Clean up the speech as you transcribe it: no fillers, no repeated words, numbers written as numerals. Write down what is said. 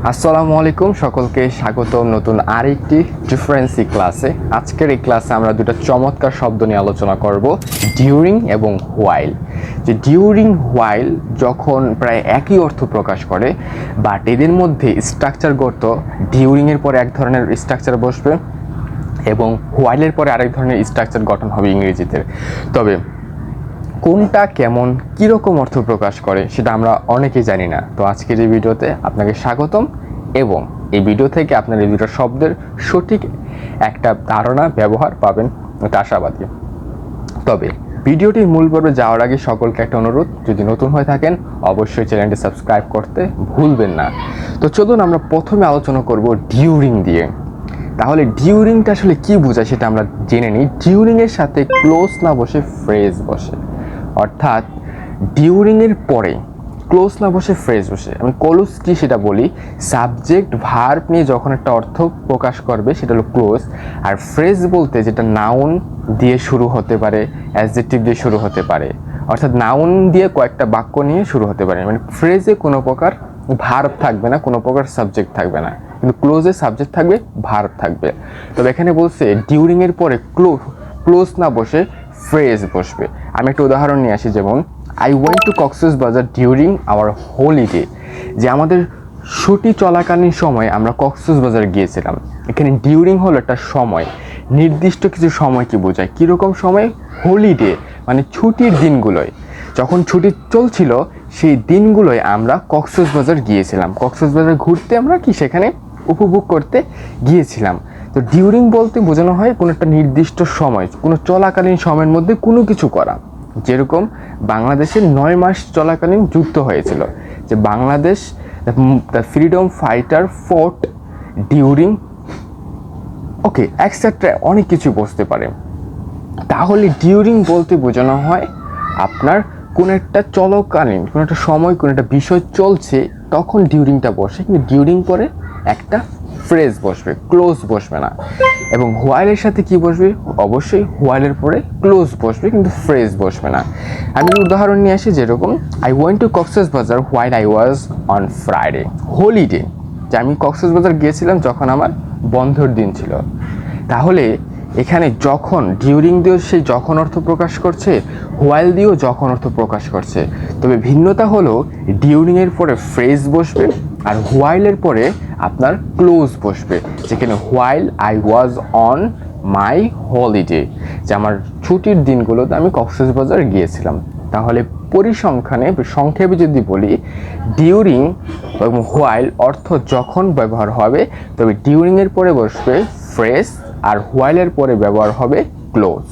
আসসালামু আলাইকুম, সকলকে স্বাগতম নতুন আরেকটি ডিফারেন্সি ক্লাসে। আজকের এই ক্লাসে আমরা দুটো চমৎকার শব্দ নিয়ে আলোচনা করব, ডিউরিং এবং হোয়াইল। যে ডিউরিং হোয়াইল যখন প্রায় একই অর্থ প্রকাশ করে, বাট এদের মধ্যে স্ট্রাকচারগত ডিউরিংয়ের পরে এক ধরনের স্ট্রাকচার বসবে এবং হোয়াইলের পরে আরেক ধরনের স্ট্রাকচার গঠন হবে ইংরেজিতে। তবে কোনটা কেমন কীরকম অর্থ প্রকাশ করে সেটা আমরা অনেকেই জানি না। তো আজকের এই ভিডিওতে আপনাকে স্বাগতম এবং এই ভিডিও থেকে আপনার এই দুটো শব্দের সঠিক একটা ধারণা ব্যবহার পাবেন এটা আশাবাদী। তবে ভিডিওটির মূল পর্বে যাওয়ার আগে সকলকে একটা অনুরোধ, যদি নতুন হয়ে থাকেন অবশ্যই চ্যানেলটি সাবস্ক্রাইব করতে ভুলবেন না। তো চলুন আমরা প্রথমে আলোচনা করব ডিউরিং দিয়ে। তাহলে ডিউরিংটা আসলে কি বোঝায় সেটা আমরা জেনে নিই। ডিউরিংয়ের সাথে ক্লোজ না বসে ফ্রেজ বসে, অর্থাৎ ডিউরিংয়ের পরে ক্লোজ না বসে ফ্রেজ বসে। আমি ক্লোজ কি সেটা বলি, সাবজেক্ট ভার্ব নিয়ে যখন একটা অর্থ প্রকাশ করবে সেটা হলো ক্লোজ। আর ফ্রেজ বলতে যেটা নাউন দিয়ে শুরু হতে পারে, অ্যাডজেক্টিভ দিয়ে শুরু হতে পারে, অর্থাৎ নাউন দিয়ে কয়েকটা বাক্য নিয়ে শুরু হতে পারে। মানে ফ্রেজে কোনো প্রকার ভার্ব থাকবে না, কোনো প্রকার সাবজেক্ট থাকবে না, কিন্তু ক্লোজে সাবজেক্ট থাকবে, ভার্ব থাকবে। তবে এখানে বলছে ডিউরিংয়ের পরে ক্লোজ না বসে ফ্রেজ বসবে। আমি একটা উদাহরণ নিয়ে আসি, যেমন I went to Cox's Bazar during our holiday. যে আমাদের ছুটি চলাকালীন সময় আমরা কক্সবাজার গিয়েছিলাম। এখানে ডিউরিং হলো একটা সময়, নির্দিষ্ট কিছু সময়কে বোঝায়। কীরকম সময়? হলিডে, মানে ছুটির দিনগুলোয়, যখন ছুটি চলছিল সেই দিনগুলোয় আমরা কক্সবাজার গিয়েছিলাম। কক্সবাজার ঘুরতে আমরা সেখানে উপভোগ করতে গিয়েছিলাম। তো ডিউরিং বলতে বোঝানো হয় কোনো একটা নির্দিষ্ট সময়, কোনো চলাকালীন সময়ের মধ্যে কোনো কিছু করা। যেরকম বাংলাদেশের 9 মাস চলাকালীন যুদ্ধ হয়েছিল, যে Bangladesh the freedom fighter fort during, okay etcetera, অনেক কিছু বসতে পারে। তাহলে ডিউরিং বলতে বোঝানো হয় আপনার কোনো একটা চলকালীন, কোনো একটা সময়, কোনো একটা বিষয় চলছে, তখন ডিউরিংটা বসে। কিন্তু ডিউরিং পরে একটা ফ্রেজ বসবে, ক্লোজ বসবে না। এবং হোয়াইলের সাথে কি বসবে? অবশ্যই হোয়াইলের পরে ক্লোজ বসবে, কিন্তু ফ্রেজ বসবে না। আমি উদাহরণ নিয়ে আসি, যেরকম I went to Cox's Bazar while I was on Friday holiday. যে আমি কক্সবাজার গিয়েছিলাম যখন আমার বন্ধের দিন ছিল। তাহলে এখানে যখন ডিউরিং দিয়েও সেই যখন অর্থ প্রকাশ করছে, হোয়াইল দিয়েও যখন অর্থ প্রকাশ করছে। তবে ভিন্নতা হলো ডিউরিংয়ের পরে ফ্রেজ বসবে আর হোয়াইলের পরে আপনার ক্লোজ বসবে। যেখানে while I was on my holiday, যে আমার ছুটির দিনগুলোতে আমি কক্সবাজার গিয়েছিলাম। তাহলে পরিসংখ্যানে সংক্ষেপে যদি বলি, ডিউরিং এবং হোয়াইল অর্থ যখন ব্যবহার হবে, তবে ডিউরিংয়ের পরে বসবে ফ্রেজ আর হোয়াইলের পরে ব্যবহার হবে ক্লোজ।